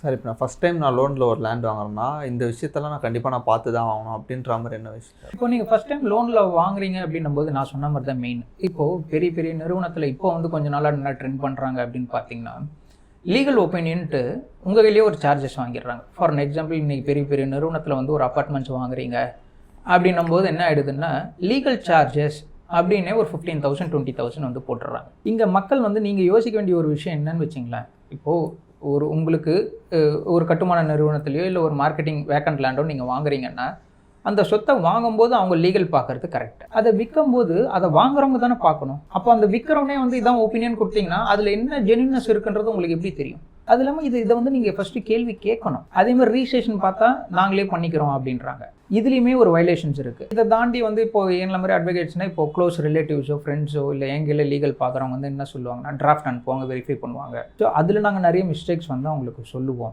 Sir இப்போ நான் first time நான் லோனில் ஒரு லேண்ட் வாங்குறேன்னா இந்த விஷயத்தெல்லாம் நான் கண்டிப்பாக நான் பார்த்து தான் வாங்கணும் அப்படின்ற மாதிரி என்ன விஷயம்? இப்போ நீங்கள் ஃபஸ்ட் டைம் லோனில் வாங்குறீங்க அப்படின்னும் போது நான் சொன்ன மாதிரி தான் மெயின். இப்போது பெரிய பெரிய நிறுவனத்தில் இப்போ வந்து கொஞ்சம் நாளாக நல்லா ட்ரெண்ட் பண்ணுறாங்க அப்படின்னு பார்த்தீங்கன்னா லீகல் ஒப்பீனியன்ட்டு உங்கள் கையிலேயே ஒரு சார்ஜஸ் வாங்கிடுறாங்க. ஃபார் அன் எக்ஸாம்பிள் இன்றைக்கி பெரிய பெரிய நிறுவனத்தில் வந்து ஒரு அப்பார்ட்மெண்ட்ஸ் வாங்குறீங்க அப்படின்னும் போது என்ன ஆகிடுதுன்னா லீகல் சார்ஜஸ் அப்படின்னே ஒரு 15,000 20,000 வந்து போட்டுடுறாங்க. இங்கே மக்கள் வந்து நீங்கள் யோசிக்க வேண்டிய ஒரு விஷயம் என்னன்னு வச்சிங்களேன், இப்போது உங்களுக்கு ஒரு கட்டுமான நிறுவனத்துலையோ இல்லை ஒரு மார்க்கெட்டிங் வேக்கண்ட் லேண்டோ நீங்கள் வாங்குறீங்கன்னா அந்த சொத்தை வாங்கும்போது அவங்க லீகல் பார்க்கறது கரெக்ட். அதை விற்கும்போது அதை வாங்குறவங்க தானே பார்க்கணும். அப்போ அந்த விற்கிறவனே வந்து இதான் ஒப்பீனியன் கொடுத்தீங்கன்னா அதில் என்ன ஜென்யூனஸ் இருக்குன்றது உங்களுக்கு எப்படி தெரியும்? அது இல்லாமல் இதை வந்து நீங்கள் ஃபஸ்ட்டு கேள்வி கேட்கணும். அதேமாதிரி ரிஜிஸ்ட்ரேஷன் பார்த்தா நாங்களே பண்ணிக்கிறோம் அப்படின்றாங்க. இதுலேயுமே ஒரு வயலேஷன்ஸ் இருக்குது. இதை தாண்டி வந்து இப்போ என்ன மாதிரி அட்வொகேட்ஸ்னால் இப்போ க்ளோஸ் ரிலேட்டிவ்ஸோ ஃப்ரெண்ட்ஸோ இல்லை எங்கேயில் லீகல் பார்க்குறவங்க வந்து என்ன சொல்லுவாங்கன்னா டிராஃப்ட் அனுப்புவாங்க, வெரிஃபை பண்ணுவாங்க. ஸோ அதில் நாங்கள் நிறைய மிஸ்டேக்ஸ் வந்து அவங்களுக்கு சொல்லுவோம்.